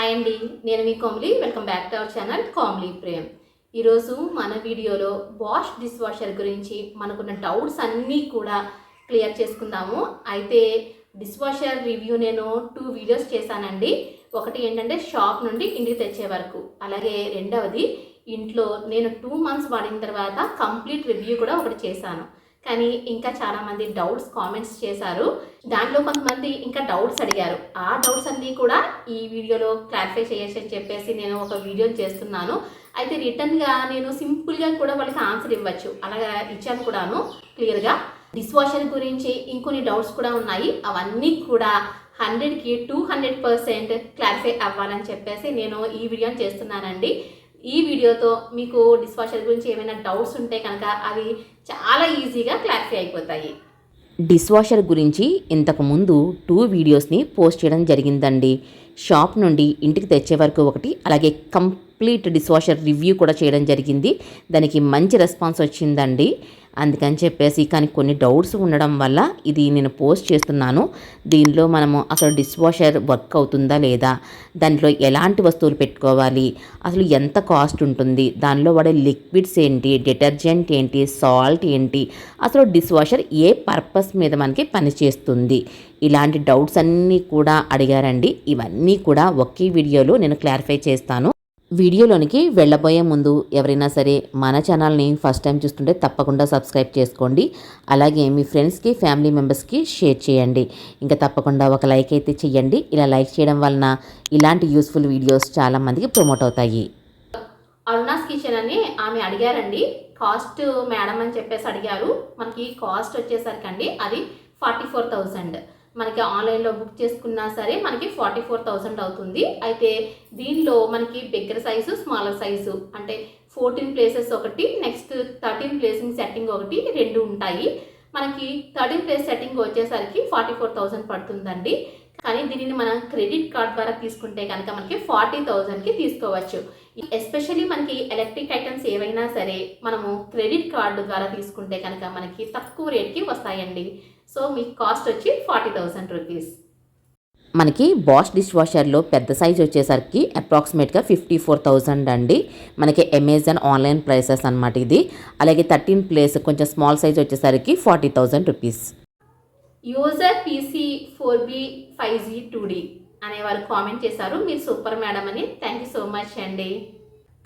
Hi అండి, నేను మీ Komli. Welcome back to our channel Komli Prem. ఈరోజు మన వీడియోలో బాష్ డిష్ వాషర్ గురించి మనకున్న డౌట్స్ అన్నీ కూడా క్లియర్ చేసుకుందాము. అయితే డిష్ వాషర్ రివ్యూ నేను 2 వీడియోస్ చేశానండి. ఒకటి ఏంటంటే షాప్ నుండి ఇంటికి తెచ్చే వరకు, అలాగే రెండవది ఇంట్లో నేను 2 మంత్స్ వాడిన తర్వాత కంప్లీట్ రివ్యూ కూడా ఒకటి చేశాను. కానీ ఇంకా చాలామంది డౌట్స్ కామెంట్స్ చేశారు. దాంట్లో కొంతమంది ఇంకా డౌట్స్ అడిగారు. ఆ డౌట్స్ అన్నీ కూడా ఈ వీడియోలో క్లారిఫై చేయొచ్చు అని చెప్పేసి నేను ఒక వీడియో చేస్తున్నాను. అయితే రిటర్న్గా నేను సింపుల్గా కూడా వాళ్ళకి ఆన్సర్ ఇవ్వచ్చు, అలాగా ఇచ్చాను కూడాను క్లియర్గా. డిష్ వాషర్ గురించి ఇంకొన్ని డౌట్స్ కూడా ఉన్నాయి. అవన్నీ కూడా 100కి 200% క్లారిఫై అవ్వాలని చెప్పేసి నేను ఈ వీడియోని చేస్తున్నానండి. ఈ వీడియోతో మీకు డిష్ వాషర్ గురించి ఏమైనా డౌట్స్ ఉంటే కనుక అవి చాలా ఈజీగా క్లారిఫై అయిపోతాయి. డిష్ వాషర్ గురించి ఇంతకుముందు 2 వీడియోస్ని పోస్ట్ చేయడం జరిగిందండి. షాప్ నుండి ఇంటికి తెచ్చే వరకు ఒకటి, అలాగే కంప్లీట్ డిష్ వాషర్ రివ్యూ కూడా చేయడం జరిగింది. దానికి మంచి రెస్పాన్స్ వచ్చిందండి. అందుకని చెప్పేసి కానీ కొన్ని డౌట్స్ ఉండడం వల్ల ఇది నేను పోస్ట్ చేస్తున్నాను. దీనిలో మనము అసలు డిష్ వాషర్ వర్క్ అవుతుందా లేదా, దాంట్లో ఎలాంటి వస్తువులు పెట్టుకోవాలి, అసలు ఎంత కాస్ట్ ఉంటుంది, దానిలో వాడే లిక్విడ్స్ ఏంటి, డిటర్జెంట్ ఏంటి, సాల్ట్ ఏంటి, అసలు డిష్ వాషర్ ఏ పర్పస్ మీద మనకి పనిచేస్తుంది, ఇలాంటి డౌట్స్ అన్నీ కూడా అడిగారండి. ఇవన్నీ కూడా ఒకే వీడియోలో నేను క్లారిఫై చేస్తాను. వీడియోలోనికి వెళ్ళబోయే ముందు ఎవరైనా సరే మన ఛానల్ని ఫస్ట్ టైం చూస్తుంటే తప్పకుండా సబ్స్క్రైబ్ చేసుకోండి. అలాగే మీ ఫ్రెండ్స్కి, ఫ్యామిలీ మెంబర్స్కి షేర్ చేయండి. ఇంకా తప్పకుండా ఒక లైక్ అయితే చేయండి. ఇలా లైక్ చేయడం వలన ఇలాంటి యూస్ఫుల్ వీడియోస్ చాలామందికి ప్రమోట్ అవుతాయి. అరుణాస్ కిచెన్ అని ఆమె అడిగారండి. కాస్ట్ మేడం అని చెప్పేసి అడిగారు. మనకి కాస్ట్ వచ్చేసరికి అండి అది 44,000. మనకి ఆన్లైన్లో బుక్ చేసుకున్నా సరే మనకి 44,000 అవుతుంది. అయితే దీనిలో మనకి బిగ్గర్ సైజు, స్మాలర్ సైజు అంటే 14 ప్లేసెస్ ఒకటి, నెక్స్ట్ 13 ప్లేసింగ్ సెట్టింగ్ ఒకటి, 2 ఉంటాయి. మనకి 13 ప్లేస్ సెట్టింగ్ వచ్చేసరికి 44,000 పడుతుందండి. కానీ దీనిని మనం క్రెడిట్ కార్డ్ ద్వారా తీసుకుంటే కనుక మనకి 40,000కి తీసుకోవచ్చు. ఎస్పెషల్లీ మనకి ఎలక్ట్రిక్ ఐటమ్స్ ఏవైనా సరే మనము క్రెడిట్ కార్డు ద్వారా తీసుకుంటే కనుక మనకి తక్కువ రేట్కి వస్తాయండి. సో మీకు కాస్ట్ వచ్చి 40,000 రూపీస్. మనకి బాష్ డిష్ వాషర్లో పెద్ద సైజ్ వచ్చేసరికి అప్రాక్సిమేట్గా 54,000 అండి. మనకి అమెజాన్ ఆన్లైన్ ప్రైసెస్ అనమాట ఇది. అలాగే 13 ప్లేస్ కొంచెం స్మాల్ సైజ్ వచ్చేసరికి 40,000 రూపీస్. యూజర్ PC4B5G2D అనేవారు కామెంట్ చేశారు. మీరు సూపర్ మేడం అని. థ్యాంక్ యూ సో మచ్ అండి.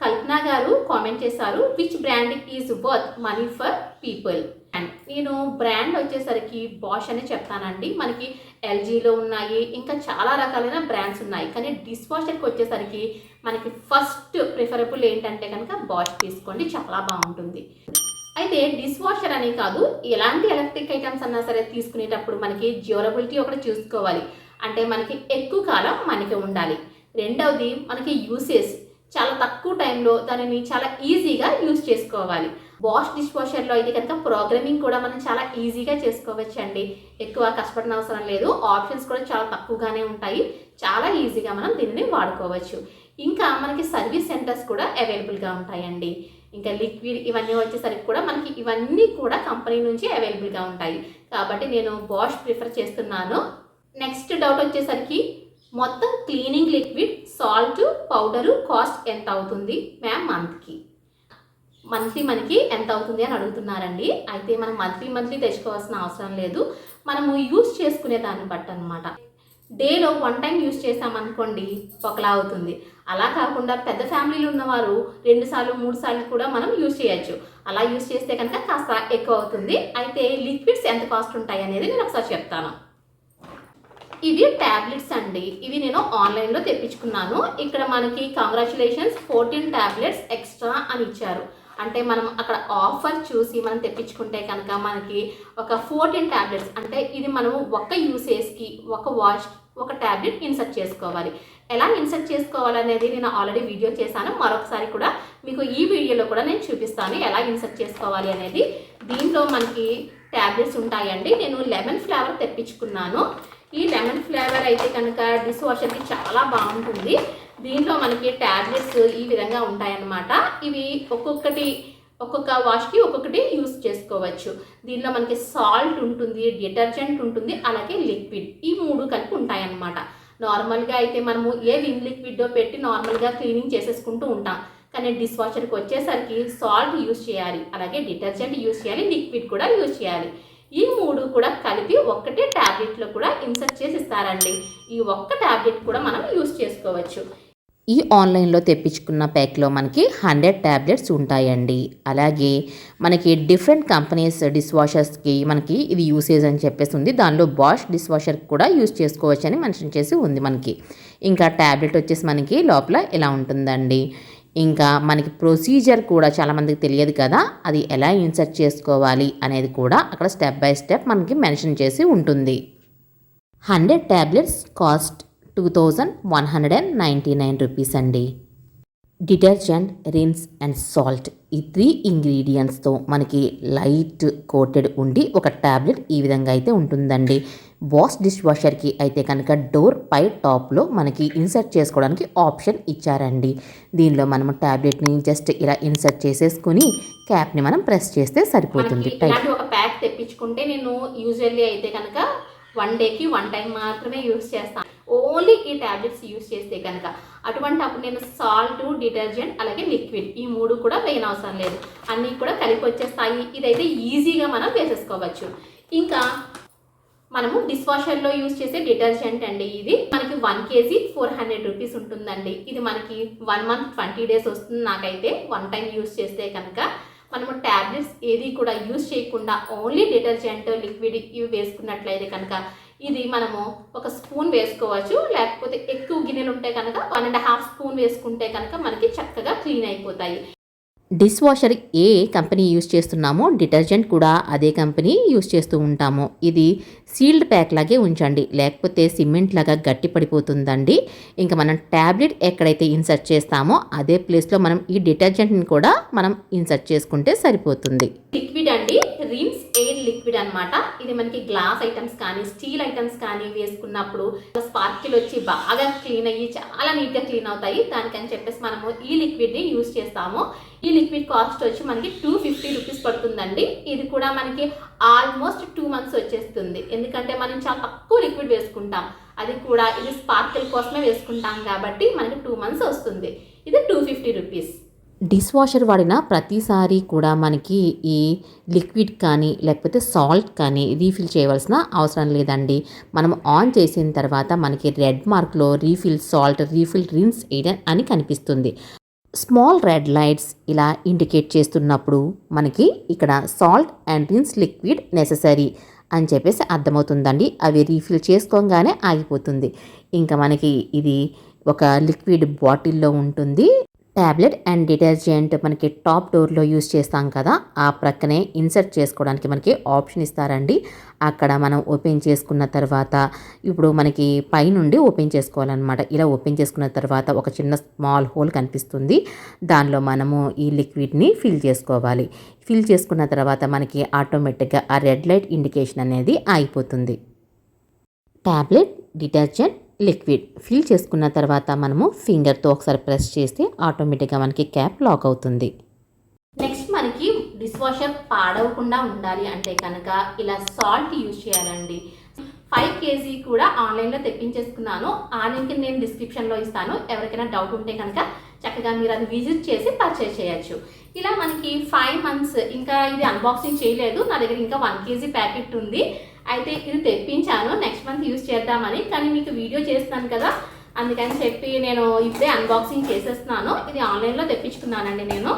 కల్పన గారు కామెంట్ చేశారు, which brand is worth money for people. And నేను బ్రాండ్ వచ్చేసరికి బాష్ అని చెప్తానండి. మనకి ఎల్జీలో ఉన్నాయి, ఇంకా చాలా రకాలైన బ్రాండ్స్ ఉన్నాయి. కానీ డిష్ వాషర్కి వచ్చేసరికి మనకి ఫస్ట్ ప్రిఫరబుల్ ఏంటంటే కనుక బాష్ తీసుకోండి, చాలా బాగుంటుంది. అయితే డిష్ వాషర్ అని కాదు, ఎలాంటి ఎలక్ట్రిక్ ఐటమ్స్ అన్నా సరే తీసుకునేటప్పుడు మనకి డ్యూరబిలిటీ ఒకటి చూసుకోవాలి. అంటే మనకి ఎక్కువ కాలం మనకి ఉండాలి. రెండవది మనకి యూసేజ్ చాలా తక్కువ టైంలో దానిని చాలా ఈజీగా యూజ్ చేసుకోవాలి. బాష్ డిష్ వాషర్లో అయితే కనుక ప్రోగ్రామింగ్ కూడా మనం చాలా ఈజీగా చేసుకోవచ్చు అండి. ఎక్కువ కష్టపడిన అవసరం లేదు. ఆప్షన్స్ కూడా చాలా తక్కువగానే ఉంటాయి. చాలా ఈజీగా మనం దీనిని వాడుకోవచ్చు. ఇంకా మనకి సర్వీస్ సెంటర్స్ కూడా అవైలబుల్గా ఉంటాయండి. ఇంకా లిక్విడ్ ఇవన్నీ వచ్చేసరికి కూడా మనకి ఇవన్నీ కూడా కంపెనీ నుంచి అవైలబుల్గా ఉంటాయి. కాబట్టి నేను బాష్ ప్రిఫర్ చేస్తున్నాను. నెక్స్ట్ డౌట్ వచ్చేసరికి మొత్తం cleaning liquid, salt, powder cost ఎంత అవుతుంది మ్యామ్ మంత్కి? మనకి ఎంత అవుతుంది అని అడుగుతున్నారండి. అయితే మనం మంత్లీ తెచ్చుకోవాల్సిన అవసరం లేదు. మనము యూజ్ చేసుకునే దాన్ని బట్టి అనమాట. డేలో 1 టైం యూజ్ చేసామనుకోండి ఒకలా అవుతుంది. అలా కాకుండా పెద్ద ఫ్యామిలీలు ఉన్నవారు 2 సార్లు 3 సార్లు కూడా మనం యూజ్ చేయొచ్చు. అలా యూజ్ చేస్తే కనుక కాస్త ఎక్కువ అవుతుంది. అయితే లిక్విడ్స్ ఎంత కాస్ట్ ఉంటాయి అనేది నేను ఒకసారి చెప్తాను. ఇవి ట్యాబ్లెట్స్ అండి. ఇవి నేను ఆన్లైన్లో తెప్పించుకున్నాను. ఇక్కడ మనకి కంగ్రాచులేషన్స్ 14 ట్యాబ్లెట్స్ ఎక్స్ట్రా అని ఇచ్చారు. అంటే మనం అక్కడ ఆఫర్ చూసి మనం తెప్పించుకుంటే కనుక మనకి ఒక 14 ట్యాబ్లెట్స్, అంటే ఇది మనం ఒక యూసేజ్కి ఒక ట్యాబ్లెట్ ఇన్సర్ట్ చేసుకోవాలి. ఎలా ఇన్సర్ట్ చేసుకోవాలనేది నేను ఆల్రెడీ వీడియో చేశాను. మరొకసారి కూడా మీకు ఈ వీడియోలో కూడా నేను చూపిస్తాను ఎలా ఇన్సర్ట్ చేసుకోవాలి అనేది. దీంట్లో మనకి ట్యాబ్లెట్స్ ఉంటాయండి. నేను లెమన్ ఫ్లేవర్ తెప్పించుకున్నాను. ఈ లెమన్ ఫ్లేవర్ అయితే కనుక డిష్ వాషర్కి చాలా బాగుంటుంది. దీంట్లో మనకి ట్యాబ్లెట్స్ ఈ విధంగా ఉంటాయన్నమాట. ఇవి ఒక్కొక్క వాష్కి ఒక్కొక్కటి యూస్ చేసుకోవచ్చు. దీనిలో మనకి సాల్ట్ ఉంటుంది, డిటర్జెంట్ ఉంటుంది, అలాగే లిక్విడ్, ఈ 3 కలిపి ఉంటాయన్నమాట. నార్మల్గా అయితే మనము ఏ విమ్ లిక్విడ్ పెట్టి నార్మల్గా క్లీనింగ్ చేసేసుకుంటూ ఉంటాం. కానీ డిష్ వాషర్కి వచ్చేసరికి సాల్ట్ యూస్ చేయాలి, అలాగే డిటర్జెంట్ యూస్ చేయాలి, లిక్విడ్ కూడా యూస్ చేయాలి. ఈ 3 కూడా కలిపి ఒక్కటే ట్యాబ్లెట్లో కూడా ఇన్సర్ట్ చేసి ఇస్తారండి. ఈ ఒక్క ట్యాబ్లెట్ కూడా మనం యూస్ చేసుకోవచ్చు. ఈ ఆన్లైన్లో తెప్పించుకున్న ప్యాక్లో మనకి 100 ట్యాబ్లెట్స్ ఉంటాయండి. అలాగే మనకి డిఫరెంట్ కంపెనీస్ డిష్ వాషర్స్కి మనకి ఇది యూసేజ్ అని చెప్పేసి ఉంది. దానిలో బాష్ డిష్ వాషర్ కూడా యూస్ చేసుకోవచ్చు అని మెన్షన్ చేసి ఉంది మనకి. ఇంకా ట్యాబ్లెట్ వచ్చేసి మనకి లోపల ఇలా ఉంటుందండి. ఇంకా మనకి ప్రొసీజర్ కూడా చాలామందికి తెలియదు కదా, అది ఎలా ఇన్సర్ట్ చేసుకోవాలి అనేది కూడా అక్కడ స్టెప్ బై స్టెప్ మనకి మెన్షన్ చేసి ఉంటుంది. 100 ట్యాబ్లెట్స్ కాస్ట్ 2199 రూపీస్ అండి. డిటర్జెంట్, రిన్స్ అండ్ సాల్ట్ ఈ 3 ఇంగ్రీడియంట్స్తో మనకి లైట్ కోటెడ్ ఉండి ఒక ట్యాబ్లెట్ ఈ విధంగా అయితే ఉంటుందండి. బాష్ డిష్ వాషర్కి అయితే కనుక డోర్ పై టాప్లో మనకి ఇన్సర్ట్ చేసుకోవడానికి ఆప్షన్ ఇచ్చారండి. దీనిలో మనము ట్యాబ్లెట్ని జస్ట్ ఇలా ఇన్సర్ట్ చేసేసుకుని క్యాప్ని మనం ప్రెస్ చేస్తే సరిపోతుంది. ఇలాంటి ఒక ప్యాక్ తెప్పించుకుంటే నేను యూజువల్లీ అయితే కనుక 1 డేకి 1 టైం మాత్రమే యూస్ చేస్తాను, ఓన్లీ ఈ ట్యాబ్లెట్స్ యూస్ చేస్తే కనుక. అటువంటి అప్పుడు నేను సాల్ట్, డిటర్జెంట్ అలాగే లిక్విడ్ ఈ 3 కూడా వేయనవసరం లేదు, అన్నీ కూడా కలిపి వచ్చేస్తాయి. ఇదైతే ఈజీగా మనం వేసేసుకోవచ్చు. ఇంకా మనము డిష్ వాషర్లో యూస్ చేసే డిటర్జెంట్ అండి. ఇది మనకి 1 kg 400 రూపీస్ ఉంటుందండి. ఇది మనకి 1 month 20 days వస్తుంది నాకైతే 1 టైం యూస్ చేస్తే కనుక. మనము ట్యాబ్లెట్స్ ఏది కూడా యూస్ చేయకుండా ఓన్లీ డిటర్జెంట్, లిక్విడ్ ఇవి వేసుకున్నట్లయితే కనుక ఇది మనము 1 స్పూన్ వేసుకోవచ్చు, లేకపోతే ఎక్కువ గిన్నెలు ఉంటే కనుక 1.5 స్పూన్ వేసుకుంటే కనుక మనకి చక్కగా క్లీన్ అయిపోతాయి. డిష్ వాషర్ ఏ కంపెనీ యూస్ చేస్తున్నామో డిటర్జెంట్ కూడా అదే కంపెనీ యూస్ చేస్తూ ఉంటాము. ఇది సీల్డ్ ప్యాక్ లాగే ఉంచండి, లేకపోతే సిమెంట్ లాగా గట్టి పడిపోతుందండి. ఇంకా మనం ట్యాబ్లెట్ ఎక్కడైతే ఇన్సర్ట్ చేస్తామో అదే ప్లేస్లో మనం ఈ డిటర్జెంట్ని కూడా మనం ఇన్సర్ట్ చేసుకుంటే సరిపోతుంది. లిక్విడ్ అండి, రిన్స్ ఎయిర్ లిక్విడ్ అనమాట. ఇది మనకి గ్లాస్ ఐటమ్స్ కానీ స్టీల్ ఐటమ్స్ కానీ వేసుకున్నప్పుడు స్పార్కిల్ వచ్చి బాగా క్లీన్ అయ్యి చాలా నీట్గా క్లీన్ అవుతాయి. దానికని చెప్పేసి మనము ఈ లిక్విడ్ని యూస్ చేస్తాము. ఈ లిక్విడ్ కాస్ట్ వచ్చి మనకి 250 రూపీస్ పడుతుందండి. ఇది కూడా మనకి ఆల్మోస్ట్ 2 months వచ్చేస్తుంది, ఎందుకంటే మనం చాలా తక్కువ లిక్విడ్ వేసుకుంటాం, అది కూడా ఇది స్పార్కిల్ కోసమే వేసుకుంటాం కాబట్టి మనకి 2 months వస్తుంది. ఇది 250 రూపీస్. డిష్ వాషర్ వాడిన ప్రతిసారి కూడా మనకి ఈ లిక్విడ్ కానీ లేకపోతే సాల్ట్ కానీ రీఫిల్ చేయవలసిన అవసరం లేదండి. మనం ఆన్ చేసిన తర్వాత మనకి రెడ్ మార్క్లో refill salt, refill rinse aid అని కనిపిస్తుంది. స్మాల్ రెడ్ లైట్స్ ఇలా ఇండికేట్ చేస్తున్నప్పుడు మనకి ఇక్కడ salt and rinse liquid necessary అని చెప్పేసి అర్థమవుతుందండి. అవి రీఫిల్ చేసుకోగానే ఆగిపోతుంది. ఇంకా మనకి ఇది ఒక లిక్విడ్ బాటిల్లో ఉంటుంది. ట్యాబ్లెట్ అండ్ డిటర్జెంట్ మనకి టాప్ డోర్లో యూస్ చేస్తాం కదా, ఆ ప్రక్కనే ఇన్సర్ట్ చేసుకోవడానికి మనకి ఆప్షన్ ఇస్తారండి. అక్కడ మనం ఓపెన్ చేసుకున్న తర్వాత ఇప్పుడు మనకి పైనుండి ఓపెన్ చేసుకోవాలన్నమాట. ఇలా ఓపెన్ చేసుకున్న తర్వాత ఒక చిన్న స్మాల్ హోల్ కనిపిస్తుంది, దానిలో మనము ఈ లిక్విడ్ని ఫిల్ చేసుకోవాలి. ఫిల్ చేసుకున్న తర్వాత మనకి ఆటోమేటిక్గా ఆ రెడ్ లైట్ ఇండికేషన్ అనేది ఆగిపోతుంది. ట్యాబ్లెట్, డిటర్జెంట్, లిక్విడ్ ఫిల్ చేసుకున్న తర్వాత మనము ఫింగర్తో ఒకసారి ప్రెస్ చేస్తే ఆటోమేటిక్గా మనకి క్యాప్ లాక్ అవుతుంది. నెక్స్ట్ మనకి డిష్ వాషర్ పాడవకుండా ఉండాలి అంటే కనుక ఇలా సాల్ట్ యూజ్ చేయాలండి. 5 kg కూడా ఆన్లైన్లో తెప్పించేసుకున్నాను, ఆ లింక్ నేను డిస్క్రిప్షన్లో ఇస్తాను. ఎవరికైనా డౌట్ ఉంటే కనుక చక్కగా మీరు అది విజిట్ చేసి పర్చేస్ చేయొచ్చు. ఇలా మనకి 5 months, ఇంకా ఇది అన్బాక్సింగ్ చేయలేదు, నా దగ్గర ఇంకా 1 kg ప్యాకెట్ ఉంది. అయితే ఇది తెప్పించాను నెక్స్ట్ మంత్ యూజ్ చేద్దామని, కానీ మీకు వీడియో చేస్తాను కదా అందుకని చెప్పి నేను ఇప్పుడే అన్బాక్సింగ్ చేసేస్తున్నాను. ఇది ఆన్లైన్లో తెప్పించుకున్నానండి నేను.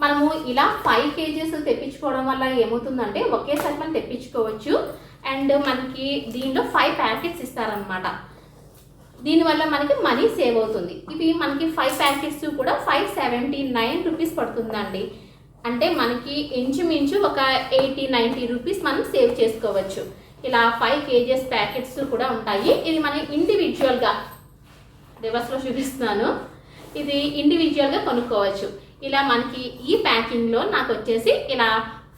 మనము ఇలా 5 kgs తెప్పించుకోవడం వల్ల ఏమవుతుందంటే ఒకేసారి మనం తెప్పించుకోవచ్చు. అండ్ మనకి దీనిలో 5 ప్యాకెట్స్ ఇస్తారనమాట. దీనివల్ల మనకి మనీ సేవ్ అవుతుంది. ఇవి మనకి 5 ప్యాకెట్స్ కూడా 579 రూపీస్ పడుతుందండి. అంటే మనకి ఇంచుమించు ఒక 80-90 రూపీస్ మనం సేవ్ చేసుకోవచ్చు. ఇలా 5 kgs ప్యాకెట్స్ కూడా ఉంటాయి. ఇది మనం ఇండివిజువల్గా రివర్స్లో చూపిస్తున్నాను, ఇది ఇండివిజువల్గా కొనుక్కోవచ్చు. ఇలా మనకి ఈ ప్యాకింగ్లో నాకు వచ్చేసి ఇలా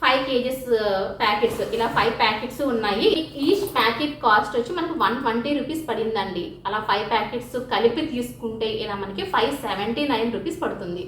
5 kgs ప్యాకెట్స్, ఇలా 5 ప్యాకెట్స్ ఉన్నాయి. ఈచ్ ప్యాకెట్ కాస్ట్ వచ్చి మనకు 120 రూపీస్ పడిందండి. అలా 5 ప్యాకెట్స్ కలిపి తీసుకుంటే ఇలా మనకి 579 రూపీస్ పడుతుంది.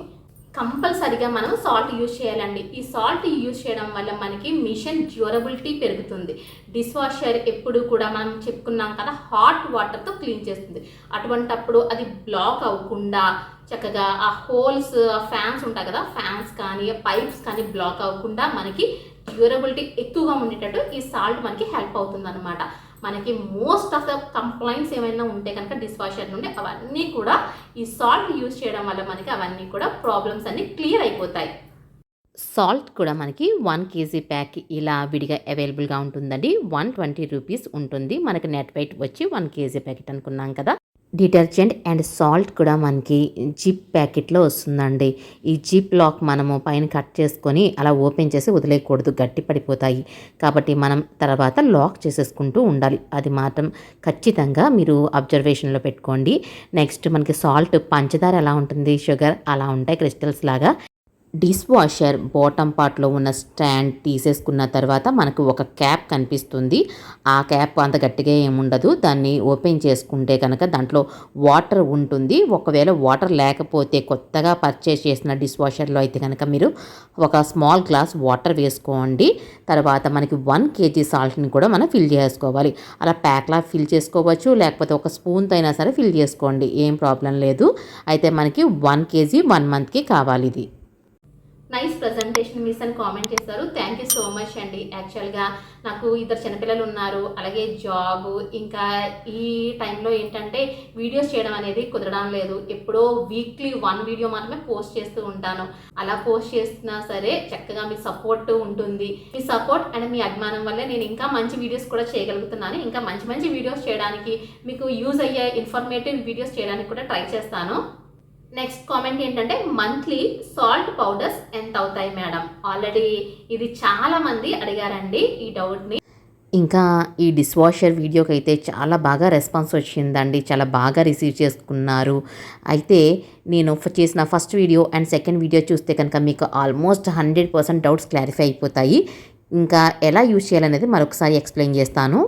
కంపల్సరిగా మనం సాల్ట్ యూజ్ చేయాలండి. ఈ సాల్ట్ యూజ్ చేయడం వల్ల మనకి మిషన్ డ్యూరబిలిటీ పెరుగుతుంది. డిష్ వాషర్ ఎప్పుడు కూడా మనం చెప్పుకున్నాం కదా, హాట్ వాటర్తో క్లీన్ చేస్తుంది. అటువంటప్పుడు అది బ్లాక్ అవ్వకుండా చక్కగా ఆ హోల్స్, ఫ్యాన్స్ ఉంటాయి కదా, ఫ్యాన్స్ కానీ పైప్స్ కానీ బ్లాక్ అవ్వకుండా మనకి డ్యూరబిలిటీ ఎక్కువగా ఉండేటట్టు ఈ సాల్ట్ మనకి హెల్ప్ అవుతుంది అనమాట. మనకి మోస్ట్ ఆఫ్ ద కంప్లైంట్స్ ఏమైనా ఉంటే కనుక డిష్ వాషర్ నుండి అవన్నీ కూడా ఈ సాల్ట్ యూజ్ చేయడం వల్ల మనకి అవన్నీ కూడా ప్రాబ్లమ్స్ అన్నీ క్లియర్ అయిపోతాయి. సాల్ట్ కూడా మనకి 1 kg ప్యాక్ ఇలా విడిగా అవైలబుల్గా ఉంటుందండి. 120 రూపీస్ ఉంటుంది. మనకి నెట్ వెయిట్ వచ్చి 1 kg ప్యాకెట్ అనుకున్నాం కదా. డిటర్జెంట్ అండ్ సాల్ట్ కూడా మనకి జిప్ ప్యాకెట్లో వస్తుందండి. ఈ జిప్ లాక్ మనము పైన కట్ చేసుకొని అలా ఓపెన్ చేసి వదిలేయకూడదు, గట్టి పడిపోతాయి. కాబట్టి మనం తర్వాత లాక్ చేసేసుకుంటూ ఉండాలి. అది మాత్రం ఖచ్చితంగా మీరు అబ్జర్వేషన్లో పెట్టుకోండి. నెక్స్ట్ మనకి సాల్ట్, పంచదార ఎలా ఉంటుంది, షుగర్ అలా ఉంటాయి క్రిస్టల్స్ లాగా. డిష్ వాషర్ బాటమ్ పార్ట్లో ఉన్న స్టాండ్ తీసేసుకున్న తర్వాత మనకు ఒక క్యాప్ కనిపిస్తుంది. ఆ క్యాప్ అంత గట్టిగా ఏముండదు. దాన్ని ఓపెన్ చేసుకుంటే కనుక దాంట్లో వాటర్ ఉంటుంది. ఒకవేళ వాటర్ లేకపోతే కొత్తగా పర్చేస్ చేసిన డిష్ వాషర్లో అయితే కనుక మీరు ఒక స్మాల్ గ్లాస్ వాటర్ వేసుకోండి. తర్వాత మనకి 1 kg సాల్ట్ని కూడా మనం ఫిల్ చేసుకోవాలి. అలా ప్యాక్లా ఫిల్ చేసుకోవచ్చు, లేకపోతే ఒక స్పూన్తో అయినా సరే ఫిల్ చేసుకోండి, ఏం ప్రాబ్లం లేదు. అయితే మనకి 1 kg 1 monthకి కావాలి ఇది. నైస్ ప్రజెంటేషన్ మిస్ అని కామెంట్ చేస్తారు. థ్యాంక్ యూ సో మచ్ అండి. యాక్చువల్గా నాకు 2 చిన్నపిల్లలు ఉన్నారు, అలాగే జాబ్, ఇంకా ఈ టైంలో ఏంటంటే వీడియోస్ చేయడం అనేది కుదరడం లేదు. ఎప్పుడో వీక్లీ 1 వీడియో మాత్రమే పోస్ట్ చేస్తూ ఉంటాను. అలా పోస్ట్ చేస్తున్నా సరే చక్కగా మీ సపోర్ట్ ఉంటుంది. మీ సపోర్ట్ అండ్ మీ అభిమానం వల్లే నేను ఇంకా మంచి వీడియోస్ కూడా చేయగలుగుతున్నాను. ఇంకా మంచి మంచి వీడియోస్ చేయడానికి, మీకు యూజ్ అయ్యే ఇన్ఫర్మేటివ్ వీడియోస్ చేయడానికి కూడా ట్రై చేస్తాను. నెక్స్ట్ కామెంట్ ఏంటంటే, మంత్లీ సాల్ట్ పౌడర్స్ ఎంత అవుతాయి మేడం? ఆల్రెడీ ఇది చాలా మంది అడిగారండి ఈ డౌట్ని. ఇంకా ఈ డిష్ వాషర్ వీడియోకి అయితే చాలా బాగా రెస్పాన్స్ వచ్చిందండి, చాలా బాగా రిసీవ్ చేసుకున్నారు. అయితే నేను చేసిన first video and second video చూస్తే కనుక మీకు ఆల్మోస్ట్ 100% డౌట్స్ క్లారిఫై అయిపోతాయి. ఇంకా ఎలా యూజ్ చేయాలనేది మరొకసారి ఎక్స్ప్లెయిన్ చేస్తాను.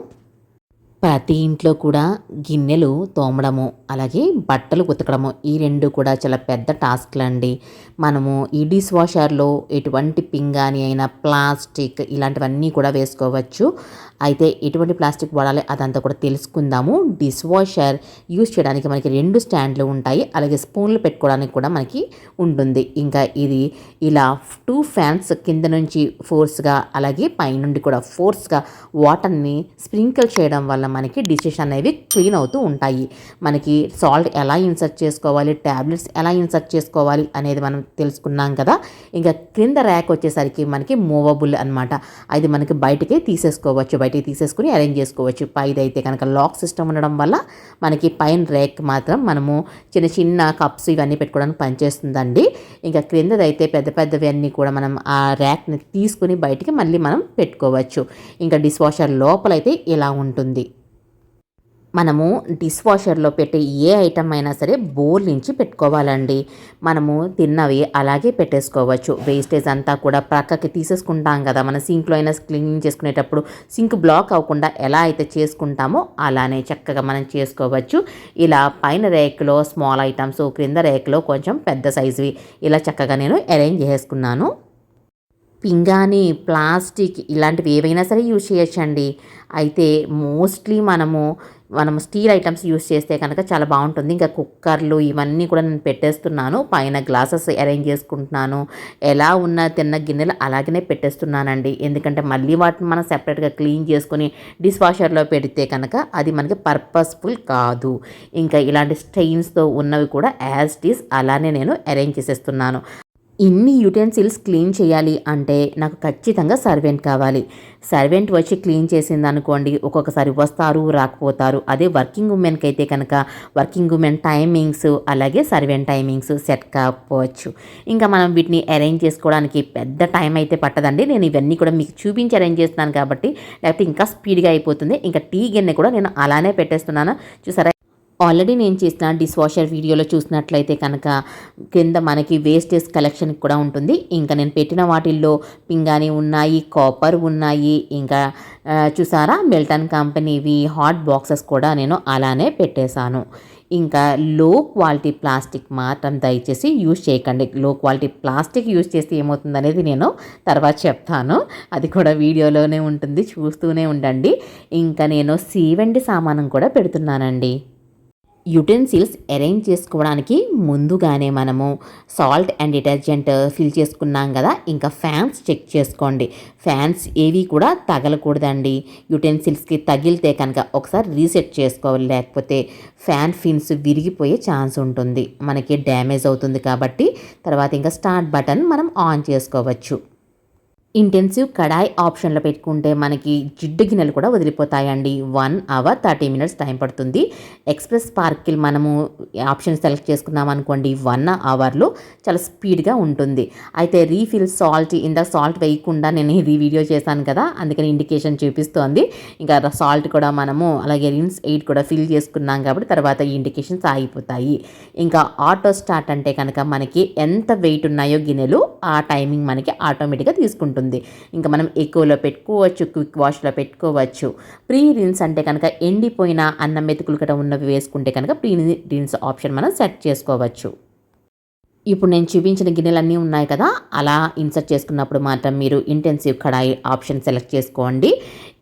ప్రతి ఇంట్లో కూడా గిన్నెలు తోమడము, అలాగే బట్టలు ఉతకడము, ఈ 2 కూడా చాలా పెద్ద టాస్క్లు అండి. మనము ఈ డిష్ వాషర్లో ఎటువంటి పింగాణి అయినా ప్లాస్టిక్ ఇలాంటివన్నీ కూడా వేసుకోవచ్చు. అయితే ఎటువంటి ప్లాస్టిక్ వాడాలి అదంతా కూడా తెలుసుకుందాము. డిష్ వాషర్ యూజ్ చేయడానికి మనకి 2 స్టాండ్లు ఉంటాయి, అలాగే స్పూన్లు పెట్టుకోవడానికి కూడా మనకి ఉంటుంది. ఇంకా ఇది ఇలా 2 ఫ్యాన్స్ కింద నుంచి ఫోర్స్గా, అలాగే పైనుండి కూడా ఫోర్స్గా వాటర్ని స్ప్రింకిల్ చేయడం వల్ల మనకి డిషెస్ అనేవి క్లీన్ అవుతూ ఉంటాయి. మనకి సాల్ట్ ఎలా ఇన్సర్ట్ చేసుకోవాలి, ట్యాబ్లెట్స్ ఎలా ఇన్సర్ట్ చేసుకోవాలి అనేది మనం తెలుసుకున్నాం కదా. ఇంకా క్రింద ర్యాక్ వచ్చేసరికి మనకి మూవబుల్ అనమాట. అది మనకి బయటకే తీసేసుకోవచ్చు, బయటికి తీసేసుకుని అరేంజ్ చేసుకోవచ్చు. పైదైతే కనుక లాక్ సిస్టమ్ ఉండడం వల్ల మనకి పైన ర్యాక్ మాత్రం మనము చిన్న చిన్న కప్స్ ఇవన్నీ పెట్టుకోవడానికి పనిచేస్తుందండి. ఇంకా క్రిందదైతే పెద్ద పెద్దవి అన్నీ కూడా మనం ఆ ర్యాక్ని తీసుకుని బయటికి మళ్ళీ మనం పెట్టుకోవచ్చు. ఇంకా డిష్ వాషర్ లోపలైతే ఇలా ఉంటుంది. మనము డిష్ వాషర్లో పెట్టే ఏ ఐటమ్ అయినా సరే బౌల్ నుంచి పెట్టుకోవాలండి. మనము తిన్నవి అలాగే పెట్టేసుకోవచ్చు. వేస్టేజ్ అంతా కూడా ప్రక్కకి తీసేసుకుంటాం కదా, మన సింక్లో అయినా క్లీనింగ్ చేసుకునేటప్పుడు సింక్ బ్లాక్ అవ్వకుండా ఎలా అయితే చేసుకుంటామో అలానే చక్కగా మనం చేసుకోవచ్చు. ఇలా పైన రేకులో స్మాల్ ఐటమ్స్, క్రింద రేకులో కొంచెం పెద్ద సైజువి ఇలా చక్కగా నేను అరేంజ్ చేసుకున్నాను. పింగాణి, ప్లాస్టిక్ ఇలాంటివి ఏవైనా సరే యూజ్ చేయొచ్చండి. అయితే మోస్ట్లీ మనము స్టీల్ ఐటమ్స్ యూజ్ చేస్తే కనుక చాలా బాగుంటుంది. ఇంకా కుక్కర్లు ఇవన్నీ కూడా నేను పెట్టేస్తున్నాను. పైన గ్లాసెస్ అరేంజ్ చేసుకుంటున్నాను. ఎలా ఉన్న తిన్న గిన్నెలు అలాగనే పెట్టేస్తున్నానండి. ఎందుకంటే మళ్ళీ వాటిని మనం సెపరేట్గా క్లీన్ చేసుకొని డిష్ వాషర్లో పెడితే కనుక అది మనకి పర్పస్ఫుల్ కాదు. ఇంకా ఇలాంటి స్టెయిన్స్తో ఉన్నవి కూడా యాజ్ ఇట్ ఈస్ అలానే నేను అరేంజ్ చేసేస్తున్నాను. ఇన్ని యుటెన్సిల్స్ క్లీన్ చేయాలి అంటే నాకు ఖచ్చితంగా సర్వెంట్ కావాలి. సర్వెంట్ వచ్చి క్లీన్ చేసింది అనుకోండి, ఒక్కొక్కసారి వస్తారు, రాకపోతారు. అదే వర్కింగ్ ఉమెన్కి అయితే కనుక వర్కింగ్ ఉమెన్ టైమింగ్స్ అలాగే సర్వెంట్ టైమింగ్స్ సెట్ కాకపోవచ్చు. ఇంకా మనం వీటిని అరేంజ్ చేసుకోవడానికి పెద్ద టైం అయితే పట్టదండి. నేను ఇవన్నీ కూడా మీకు చూపించి అరేంజ్ చేస్తున్నాను కాబట్టి, లేకపోతే ఇంకా స్పీడ్గా అయిపోతుంది. ఇంకా టీ గిన్నె కూడా నేను అలానే పెట్టేస్తున్నాను. చూసారా, ఆల్రెడీ నేను చేసిన డిష్ వాషర్ వీడియోలో చూసినట్లయితే కనుక కింద మనకి వేస్టేజ్ కలెక్షన్ కూడా ఉంటుంది. ఇంకా నేను పెట్టిన వాటిల్లో పింగాణి ఉన్నాయి, కాపర్ ఉన్నాయి, ఇంకా చూసారా మిల్టన్ కంపెనీవి హాట్ బాక్సెస్ కూడా నేను అలానే పెట్టేశాను. ఇంకా లో క్వాలిటీ ప్లాస్టిక్ మాత్రం దయచేసి యూజ్ చేయకండి. లో క్వాలిటీ ప్లాస్టిక్ యూజ్ చేస్తే ఏమవుతుందనేది నేను తర్వాత చెప్తాను. అది కూడా వీడియోలోనే ఉంటుంది, చూస్తూనే ఉండండి. ఇంకా నేను సీవెండి సామానం కూడా పెడుతున్నానండి. యుటెన్సిల్స్ అరేంజ్ చేసుకోవడానికి ముందుగానే మనము సాల్ట్ అండ్ డిటర్జెంట్ ఫిల్ చేసుకున్నాం కదా, ఇంకా ఫ్యాన్స్ చెక్ చేసుకోండి. ఫ్యాన్స్ ఏవి కూడా తగలకూడదండి. యుటెన్సిల్స్కి తగిలితే కనుక ఒకసారి రీసెట్ చేసుకోవాలి, లేకపోతే ఫ్యాన్ ఫిన్స్ విరిగిపోయే ఛాన్స్ ఉంటుంది, మనకి డ్యామేజ్ అవుతుంది. కాబట్టి తర్వాత ఇంకా స్టార్ట్ బటన్ మనం ఆన్ చేసుకోవచ్చు. ఇంటెన్సివ్ కడాయి ఆప్షన్లో పెట్టుకుంటే మనకి జిడ్డు గిన్నెలు కూడా వదిలిపోతాయండి. 1 అవర్ 30 మినిట్స్ టైం పడుతుంది. ఎక్స్ప్రెస్ స్పార్కిల్ మనము ఆప్షన్ సెలెక్ట్ చేసుకున్నాం అనుకోండి, 1 అవర్లో చాలా స్పీడ్గా ఉంటుంది. అయితే రీఫిల్ సాల్ట్, ఇందాక సాల్ట్ వేయకుండా నేను ఇది వీడియో చేశాను కదా, అందుకని ఇండికేషన్ చూపిస్తోంది. ఇంకా సాల్ట్ కూడా మనము అలాగే రిన్స్ 8 కూడా ఫిల్ చేసుకున్నాం కాబట్టి తర్వాత ఈ ఇండికేషన్స్ ఆగిపోతాయి. ఇంకా ఆటో స్టార్ట్ అంటే కనుక మనకి ఎంత వెయిట్ ఉన్నాయో గిన్నెలు ఆ టైమింగ్ మనకి ఆటోమేటిక్గా తీసుకుంటుంది. ఇంకా మనం ఎక్కువలో పెట్టుకోవచ్చు, క్విక్ వాష్లో పెట్టుకోవచ్చు. ప్రీ రిన్స్ అంటే కనుక ఎండిపోయిన అన్నం మెతుకులు కట్ట ఉన్నవి వేసుకుంటే కనుక ప్రీ రిన్స్ ఆప్షన్ మనం సెట్ చేసుకోవచ్చు. ఇప్పుడు నేను చూపించిన గిన్నెలన్నీ ఉన్నాయి కదా, అలా ఇన్సర్ట్ చేసుకున్నప్పుడు మాత్రం మీరు ఇంటెన్సివ్ కడాయి ఆప్షన్ సెలెక్ట్ చేసుకోండి.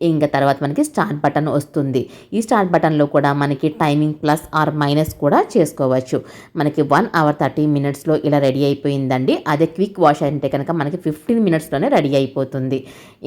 ఇంకా తర్వాత మనకి స్టార్ట్ బటన్ వస్తుంది. ఈ స్టార్ట్ బటన్లో కూడా మనకి టైమింగ్ ప్లస్ ఆర్ మైనస్ కూడా చేసుకోవచ్చు. మనకి 1 అవర్ 30 మినిట్స్లో ఇలా రెడీ అయిపోయిందండి. అదే క్విక్ వాష్ అంటే కనుక మనకి 15 మినిట్స్లోనే రెడీ అయిపోతుంది.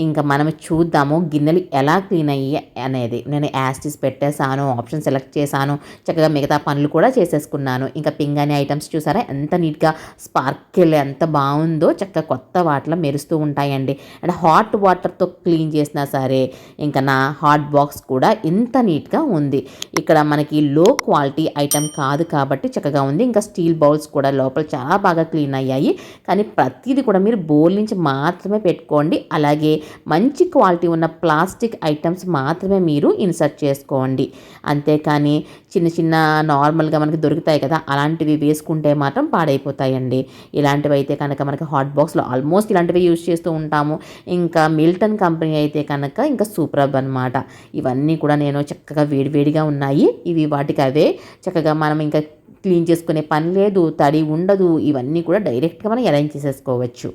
ఇంకా మనం చూద్దాము గిన్నెలు ఎలా క్లీన్ అయ్యి అనేది. నేను యాస్టిస్ పెట్టేశాను, ఆప్షన్ సెలెక్ట్ చేశాను, చక్కగా మిగతా పనులు కూడా చేసేసుకున్నాను. ఇంకా పింగాణి ఐటమ్స్ చూసారా ఎంత నీట్గా స్పార్కిల్ ఎంత బాగుందో, చక్కగా కొత్త వాటిలో మెరుస్తూ ఉంటాయండి. అండ్ హాట్ వాటర్తో క్లీన్ చేసినా సరే, ఇంకా నా హాట్ బాక్స్ కూడా ఇంత నీట్గా ఉంది. ఇక్కడ మనకి లో క్వాలిటీ ఐటమ్ కాదు కాబట్టి చక్కగా ఉంది. ఇంకా స్టీల్ బౌల్స్ కూడా లోపల చాలా బాగా క్లీన్ అయ్యాయి. కానీ ప్రతిదీ కూడా మీరు బౌల్ నుంచి మాత్రమే పెట్టుకోండి. అలాగే మంచి క్వాలిటీ ఉన్న ప్లాస్టిక్ ఐటమ్స్ మాత్రమే మీరు ఇన్సర్ట్ చేసుకోండి. అంతేకాని చిన్న చిన్న నార్మల్గా మనకి దొరుకుతాయి కదా, అలాంటివి వేసుకుంటే మాత్రం పాడైపోతాయండి. ఇలాంటివి అయితే కనుక మనకి హాట్ బాక్స్లో ఆల్మోస్ట్ ఇలాంటివి యూజ్ చేస్తూ ఉంటాము. ఇంకా మిల్టన్ కంపెనీ అయితే కనుక ఇంకా సూపర్బ్ అనమాట. ఇవన్నీ కూడా నేను చక్కగా వేడివేడిగా ఉన్నాయి. ఇవి వాటికి అవే చక్కగా మనం ఇంకా క్లీన్ చేసుకునే పని లేదు, తడి ఉండదు. ఇవన్నీ కూడా డైరెక్ట్గా మనం అరేంజ్ చేసేసుకోవచ్చు.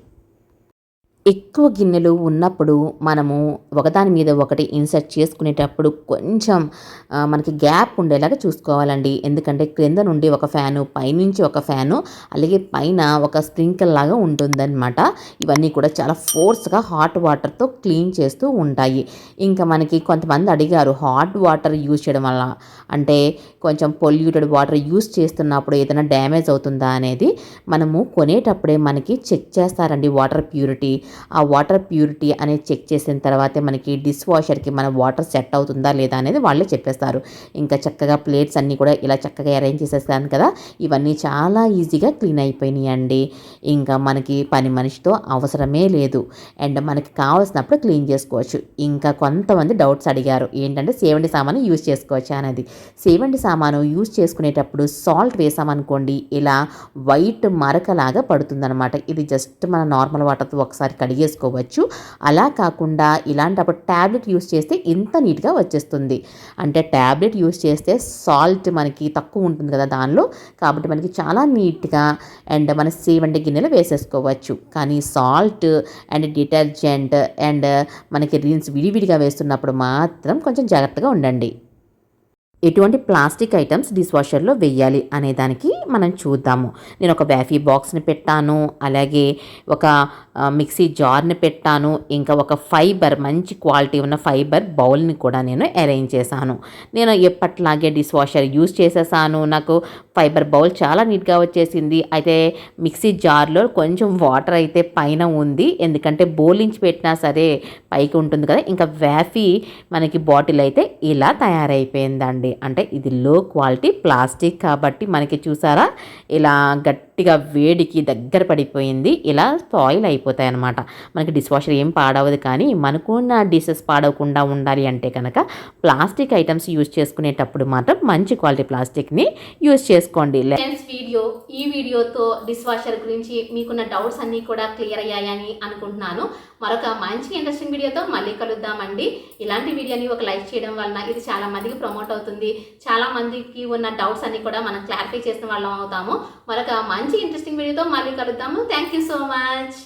ఎక్కువ గిన్నెలు ఉన్నప్పుడు మనము ఒకదాని మీద ఒకటి ఇన్సర్ట్ చేసుకునేటప్పుడు కొంచెం మనకి గ్యాప్ ఉండేలాగా చూసుకోవాలండి. ఎందుకంటే క్రింద నుండి ఒక ఫ్యాను, పైనుంచి ఒక ఫ్యాను, అలాగే పైన ఒక స్ప్రింకిల్ లాగా ఉంటుందన్నమాట. ఇవన్నీ కూడా చాలా ఫోర్స్గా హాట్ వాటర్తో క్లీన్ చేస్తూ ఉంటాయి. ఇంకా మనకి కొంతమంది అడిగారు హాట్ వాటర్ యూజ్ చేయడం వల్ల అంటే కొంచెం పొల్యూటెడ్ వాటర్ యూజ్ చేస్తున్నప్పుడు ఏదైనా డ్యామేజ్ అవుతుందా అనేది. మనము కొనేటప్పుడే మనకి చెక్ చేస్తారండి వాటర్ ప్యూరిటీ. ఆ వాటర్ ప్యూరిటీ అనేది చెక్ చేసిన తర్వాతే మనకి డిష్ వాషర్కి మన వాటర్ సెట్ అవుతుందా లేదా అనేది వాళ్ళే చెప్పేస్తారు. ఇంకా చక్కగా ప్లేట్స్ అన్నీ కూడా ఇలా చక్కగా అరేంజ్ చేసేస్తాను కదా, ఇవన్నీ చాలా ఈజీగా క్లీన్ అయిపోయినాయి అండి. ఇంకా మనకి పని మనిషితో అవసరమే లేదు. అండ్ మనకి కావాల్సినప్పుడు క్లీన్ చేసుకోవచ్చు. ఇంకా కొంతమంది డౌట్స్ అడిగారు ఏంటంటే సేవండి సామాను యూజ్ చేసుకోవచ్చా అనేది. సేవండి సామాను యూజ్ చేసుకునేటప్పుడు సాల్ట్ వేసామనుకోండి, ఇలా వైట్ మరకలాగా పడుతుందన్నమాట. ఇది జస్ట్ మన నార్మల్ వాటర్తో ఒకసారి కడిగేసుకోవచ్చు. అలా కాకుండా ఇలాంటప్పుడు ట్యాబ్లెట్ యూస్ చేస్తే ఇంత నీట్గా వచ్చేస్తుంది. అంటే ట్యాబ్లెట్ యూస్ చేస్తే సాల్ట్ మనకి తక్కువ ఉంటుంది కదా దానిలో, కాబట్టి మనకి చాలా నీట్గా అండ్ మన సేవండి గిన్నెలు వేసేసుకోవచ్చు. కానీ సాల్ట్ అండ్ డిటర్జెంట్ అండ్ మనకి రిన్స్ విడివిడిగా వేస్తున్నప్పుడు మాత్రం కొంచెం జాగ్రత్తగా ఉండండి. ఎటువంటి ప్లాస్టిక్ ఐటమ్స్ డిష్ వాషర్లో వేయాలి అనే దానికి మనం చూద్దాము. నేను ఒక వ్యాఫీ బాక్స్ని పెట్టాను, అలాగే ఒక మిక్సీ జార్ని పెట్టాను, ఇంకా ఒక ఫైబర్ మంచి క్వాలిటీ ఉన్న ఫైబర్ బౌల్ని కూడా నేను అరేంజ్ చేశాను. నేను ఎప్పట్లాగే డిష్ వాషర్ యూజ్ చేసేసాను. నాకు ఫైబర్ బౌల్ చాలా నీట్గా వచ్చేసింది. అయితే మిక్సీ జార్లో కొంచెం వాటర్ అయితే పైన ఉంది, ఎందుకంటే బౌల్ నుంచి పెట్టినా సరే పైకి ఉంటుంది కదా. ఇంకా వ్యాఫీ మనకి బాటిల్ అయితే ఇలా తయారైపోయిందండి. అంటే ఇది లో క్వాలిటీ ప్లాస్టిక్ కాబట్టి మనకి చూసారా ఇలా గట్టిగా వేడికి దగ్గర పడిపోయింది. ఇలా స్పాయిల్ అయిపోతాయి అన్నమాట. మనకి డిష్ వాషర్ ఏం పాడవదు, కానీ మనకున్న డిషెస్ పాడవకుండా ఉండాలి అంటే కనుక ప్లాస్టిక్ ఐటమ్స్ యూజ్ చేసుకునేటప్పుడు మాత్రం మంచి క్వాలిటీ ప్లాస్టిక్ని యూజ్ చేసుకోండి. ఫ్రెండ్స్, ఈ వీడియోతో డిష్ వాషర్ గురించి మీకున్న డౌట్స్ అన్నీ కూడా క్లియర్ అయ్యాయని అనుకుంటున్నాను. మరొక మంచి ఇంట్రెస్టింగ్ వీడియోతో మళ్ళీ కలుద్దామండి. ఇలాంటి వీడియోని ఒక లైక్ చేయడం వలన ఇది చాలా మందికి ప్రమోట్ అవుతుంది. చాలా మందికి ఉన్న డౌట్స్ అన్ని కూడా మనం క్లారిఫై చేసిన వాళ్ళం అవుతాము. మరొక మంచి ఇంట్రెస్టింగ్ వీడియోతో మళ్ళీ కలుద్దాము. Thank you so much.